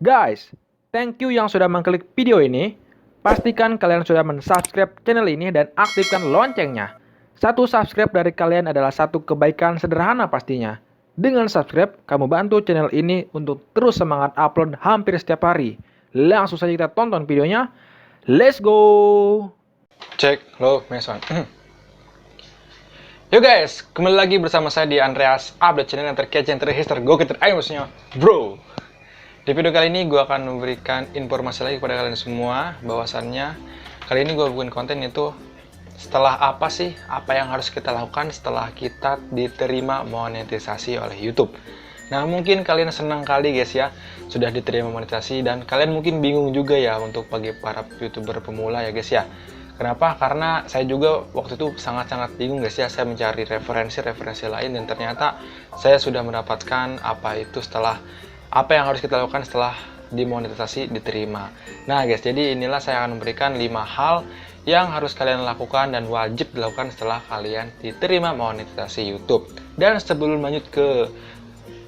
Guys, thank you yang sudah mengklik video ini. Pastikan kalian sudah mensubscribe channel ini dan aktifkan loncengnya. Satu subscribe dari kalian adalah satu kebaikan sederhana pastinya. Dengan subscribe, kamu bantu channel ini untuk terus semangat upload hampir setiap hari. Langsung saja kita tonton videonya. Let's go! Cek, lo, Mason. Yo guys, kembali lagi bersama saya di Andreas Update Channel yang terkece, yang terhits, tergokil, maksudnya bro. Di video kali ini gue akan memberikan informasi lagi kepada kalian semua, bahwasannya kali ini gue bikin konten itu setelah apa sih, apa yang harus kita lakukan setelah kita diterima monetisasi oleh YouTube. Nah, mungkin kalian senang kali guys ya, sudah diterima monetisasi, dan kalian mungkin bingung juga ya untuk bagi para YouTuber pemula ya guys ya. Kenapa? Karena saya juga waktu itu sangat-sangat bingung guys ya, saya mencari referensi lain, dan ternyata saya sudah mendapatkan apa yang harus kita lakukan setelah dimonetisasi diterima. Nah guys, jadi inilah saya akan memberikan 5 hal yang harus kalian lakukan dan wajib dilakukan setelah kalian diterima monetisasi YouTube. Dan sebelum lanjut ke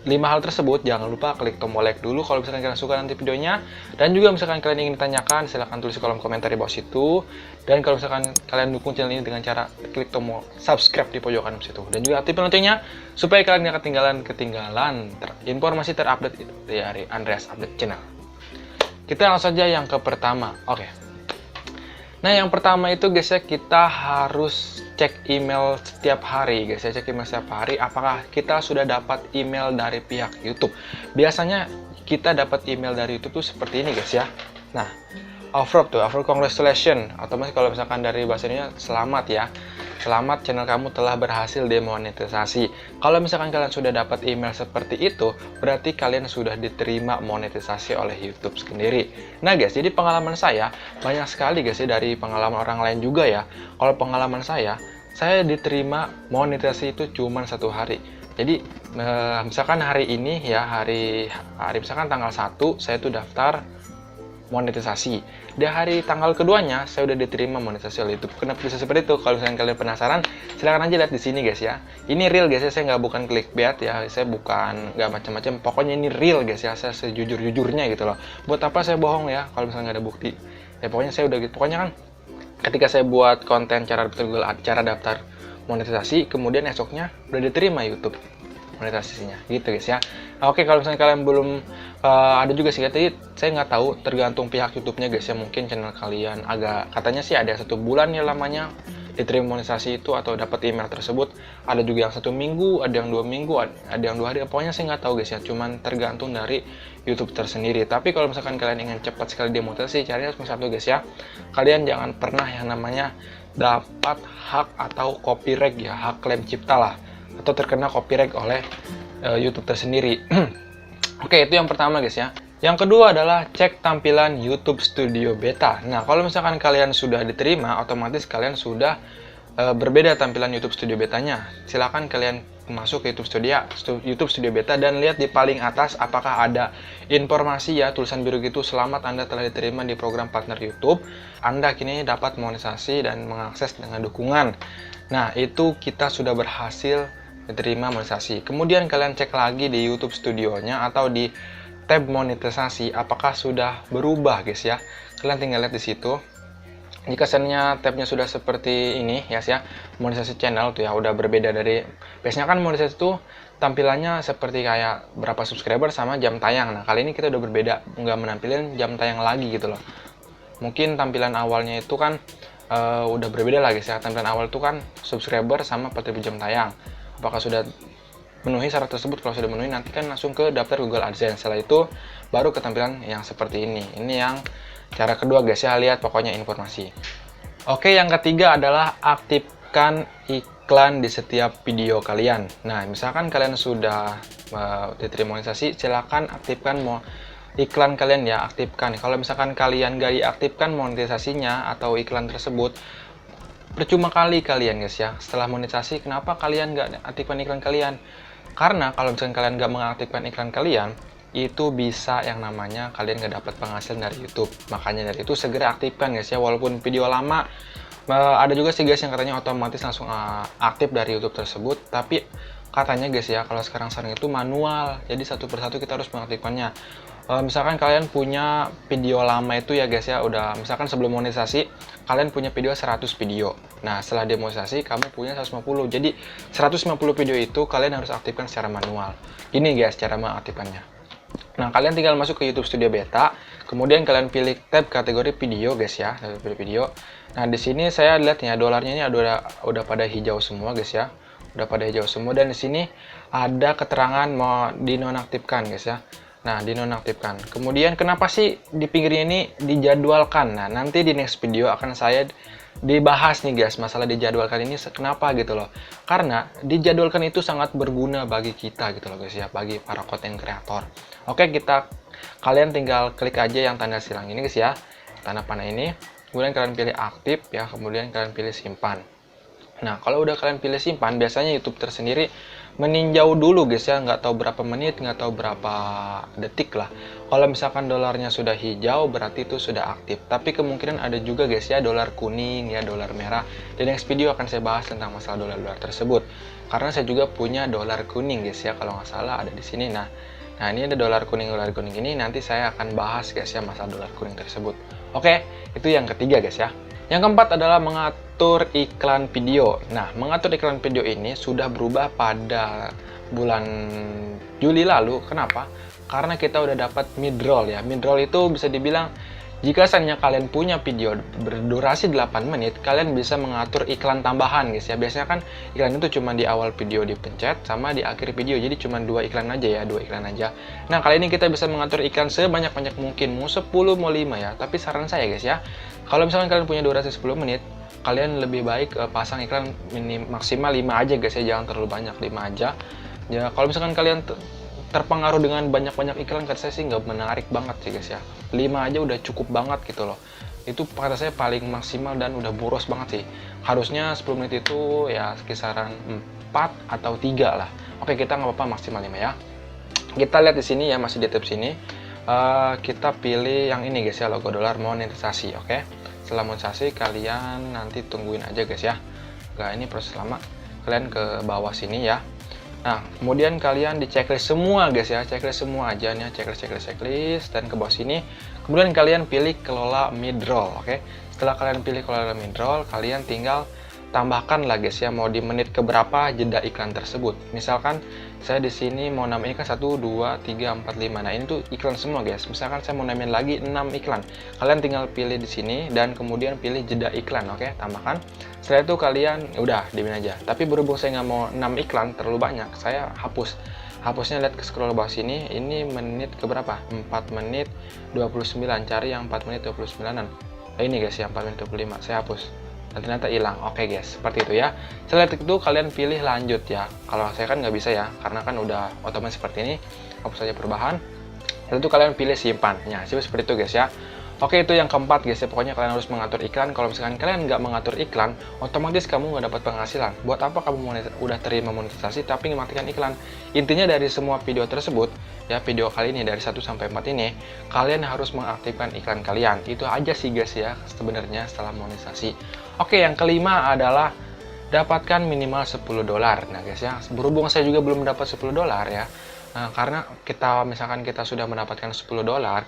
5 hal tersebut, jangan lupa klik tombol like dulu kalau misalkan kalian suka nanti videonya. Dan juga misalkan kalian ingin ditanyakan, silahkan tulis di kolom komentar di bawah situ. Dan kalau misalkan kalian dukung channel ini dengan cara klik tombol subscribe di pojok kanan situ. Dan juga aktifkan loncengnya supaya kalian tidak ketinggalan informasi terupdate dari Andreas Update Channel. Kita langsung saja yang ke pertama. Oke. Nah, yang pertama itu guys ya, kita harus cek email setiap hari guys ya, cek email setiap hari apakah kita sudah dapat email dari pihak YouTube. Biasanya kita dapat email dari YouTube tuh seperti ini guys ya. Nah, offer congratulations, atau masih kalau misalkan dari bahasanya selamat ya. Selamat, channel kamu telah berhasil demonetisasi. Kalau misalkan kalian sudah dapat email seperti itu, berarti kalian sudah diterima monetisasi oleh YouTube sendiri. Nah guys, jadi pengalaman saya banyak sekali guys ya, dari pengalaman orang lain juga ya. Kalau pengalaman saya diterima monetisasi itu cuma 1 hari. Jadi misalkan hari ini ya, hari misalkan tanggal 1 saya tuh daftar monetisasi. Di hari tanggal keduanya saya udah diterima monetisasi oleh YouTube. Kenapa bisa seperti itu? Kalau misalnya kalian penasaran, silahkan aja lihat di sini guys ya. Ini real guys ya, saya nggak bukan clickbait ya, saya bukan nggak macam-macam. Pokoknya ini real guys ya, saya sejujur-jujurnya gitu loh. Buat apa saya bohong ya kalau misalnya nggak ada bukti? Ya pokoknya saya udah gitu. Pokoknya kan ketika saya buat konten cara daftar monetisasi, kemudian esoknya udah diterima YouTube monetisasinya gitu guys ya. Oke, kalau misalnya kalian belum ada juga sih, tadi saya nggak tahu, tergantung pihak YouTube-nya guys ya. Mungkin channel kalian agak, katanya sih ada 1 bulan ya lamanya diterima monetisasi itu atau dapat email tersebut. Ada juga yang 1 minggu, ada yang 2 minggu, ada yang 2 hari. Pokoknya saya nggak tahu guys ya, cuman tergantung dari YouTube tersendiri. Tapi kalau misalkan kalian ingin cepat sekali demonetisasi, caranya cuma satu guys ya, kalian jangan pernah yang namanya dapat hak atau copyright ya, hak klaim cipta lah, atau terkena copyright oleh YouTube tersendiri. Oke, itu yang pertama guys ya. Yang kedua adalah cek tampilan YouTube Studio Beta. Nah, kalau misalkan kalian sudah diterima, otomatis kalian sudah berbeda tampilan YouTube Studio Betanya. Silakan kalian masuk ke YouTube Studio Beta dan lihat di paling atas apakah ada informasi ya, tulisan biru gitu, selamat Anda telah diterima di program partner YouTube. Anda kini dapat monetisasi dan mengakses dengan dukungan. Nah, itu kita sudah berhasil diterima monetisasi. Kemudian kalian cek lagi di YouTube Studionya atau di tab monetisasi apakah sudah berubah guys ya. Kalian tinggal lihat di situ. Jika seandainya tabnya sudah seperti ini ya, monetisasi channel tuh ya, udah berbeda dari biasanya kan monetisasi itu tampilannya seperti kayak berapa subscriber sama jam tayang. Nah, kali ini kita udah berbeda, nggak menampilkan jam tayang lagi gitu loh. Mungkin tampilan awalnya itu kan udah berbeda lagi ya. Tampilan awal itu kan subscriber sama per jam tayang. Apakah sudah memenuhi syarat tersebut? Kalau sudah memenuhi, nanti kan langsung ke daftar Google AdSense. Setelah itu baru ke tampilan yang seperti ini. Ini yang cara kedua guys ya, lihat pokoknya informasi. Oke, yang ketiga adalah aktifkan iklan di setiap video kalian. Nah, misalkan kalian sudah diterima monetisasi, silakan aktifkan iklan kalian ya, aktifkan. Kalau misalkan kalian gak diaktifkan monetisasinya atau iklan tersebut, percuma kali kalian guys ya. Setelah monetisasi, kenapa kalian nggak aktifkan iklan kalian? Karena kalau misalkan kalian nggak mengaktifkan iklan kalian, itu bisa yang namanya kalian nggak dapat penghasilan dari YouTube. Makanya dari itu segera aktifkan guys ya, walaupun video lama. Ada juga sih guys yang katanya otomatis langsung aktif dari YouTube tersebut, tapi katanya guys ya, kalau sekarang itu manual, jadi satu persatu kita harus mengaktifkannya. Misalkan kalian punya video lama itu ya guys ya, udah misalkan sebelum monetisasi kalian punya video 100 video. Nah, setelah demonetisasi kamu punya 150. Jadi 150 video itu kalian harus aktifkan secara manual. Ini guys cara mengaktifkannya. Nah, kalian tinggal masuk ke YouTube Studio Beta, kemudian kalian pilih tab kategori video guys ya, pilih video. Nah, di sini saya lihat ya dolarnya ini udah pada hijau semua guys ya. Udah pada hijau semua, dan di sini ada keterangan mau dinonaktifkan guys ya. Nah, dinonaktifkan. Kemudian kenapa sih di pinggirnya ini dijadwalkan? Nah, nanti di next video akan saya dibahas nih guys masalah dijadwalkan ini kenapa gitu loh. Karena dijadwalkan itu sangat berguna bagi kita gitu loh guys ya, bagi para content creator. Oke, kalian tinggal klik aja yang tanda silang ini guys ya. Tanda panah ini. Kemudian kalian pilih aktif ya, kemudian kalian pilih simpan. Nah, kalau udah kalian pilih simpan, biasanya YouTube tersendiri meninjau dulu guys ya, nggak tahu berapa menit, nggak tahu berapa detik lah. Kalau misalkan dolarnya sudah hijau, berarti itu sudah aktif. Tapi kemungkinan ada juga guys ya, dolar kuning ya, dolar merah. Di next video akan saya bahas tentang masalah dolar-dolar tersebut. Karena saya juga punya dolar kuning guys ya, kalau nggak salah ada di sini. Nah, ini ada dolar kuning ini, nanti saya akan bahas guys ya, masalah dolar kuning tersebut. Oke, itu yang ketiga guys ya. Yang keempat adalah mengatur iklan video. Nah, mengatur iklan video ini sudah berubah pada bulan Juli lalu. Kenapa? Karena kita udah dapat mid-roll ya. Mid-roll itu bisa dibilang jika seandainya kalian punya video berdurasi 8 menit, kalian bisa mengatur iklan tambahan guys ya. Biasanya kan iklan itu cuma di awal video dipencet sama di akhir video. Jadi cuma 2 iklan aja ya, 2 iklan aja. Nah, kali ini kita bisa mengatur iklan sebanyak-banyak mungkin. Mau 10, mau 5 ya. Tapi saran saya guys ya, kalau misalkan kalian punya durasi 10 menit, kalian lebih baik pasang iklan maksimal 5 aja guys ya, jangan terlalu banyak, 5 aja. Ya, kalau misalkan kalian terpengaruh dengan banyak-banyak iklan, kata saya sih nggak menarik banget sih guys ya. 5 aja udah cukup banget gitu loh. Itu kata saya paling maksimal dan udah boros banget sih. Harusnya 10 menit itu ya kisaran 4 atau 3 lah. Oke, kita nggak apa-apa maksimal 5 ya. Kita lihat di sini ya, masih di tab sini. Kita pilih yang ini guys ya, logo dolar monetisasi. Oke, setelah monetisasi kalian nanti tungguin aja guys ya. Enggak, ini proses lama. Kalian ke bawah sini ya. Nah, kemudian kalian di checklist semua guys ya, checklist semua aja nih, checklist, dan ke bawah sini. Kemudian kalian pilih kelola mid-roll, oke? Setelah kalian pilih kelola mid-roll, kalian tinggal tambahkan lah guys ya, mau di menit keberapa jeda iklan tersebut. Misalkan saya di sini mau namain iklan 1, 2, 3, 4, 5. Nah, ini tuh iklan semua guys. Misalkan saya mau namain lagi 6 iklan. Kalian tinggal pilih di sini dan kemudian pilih jeda iklan, oke? Tambahkan. Setelah itu kalian udah diamin aja. Tapi berhubung saya nggak mau 6 iklan terlalu banyak, saya hapus. Hapusnya lihat ke scroll bawah sini, ini menit keberapa? 4 menit 29. Cari yang 4 menit 29-an. Nah, ini guys yang 4 menit 25. Saya hapus. Dan ternyata hilang. Oke guys, seperti itu ya. Setelah itu kalian pilih lanjut ya. Kalau saya kan nggak bisa ya, karena kan udah otomatis seperti ini. Hapus saja perubahan. Setelah itu kalian pilih simpan. Ya, seperti itu guys ya. Oke, itu yang keempat guys ya. Pokoknya kalian harus mengatur iklan. Kalau misalkan kalian nggak mengatur iklan, otomatis kamu nggak dapat penghasilan. Buat apa kamu udah terima monetisasi tapi mematikan iklan? Intinya dari semua video tersebut, ya video kali ini dari 1 sampai 4 ini, kalian harus mengaktifkan iklan kalian. Itu aja sih guys ya sebenarnya setelah monetisasi. Oke, yang kelima adalah dapatkan minimal 10 dolar. Nah guys ya, berhubung saya juga belum dapat 10 dolar ya. Nah, karena misalkan kita sudah mendapatkan 10 dolar,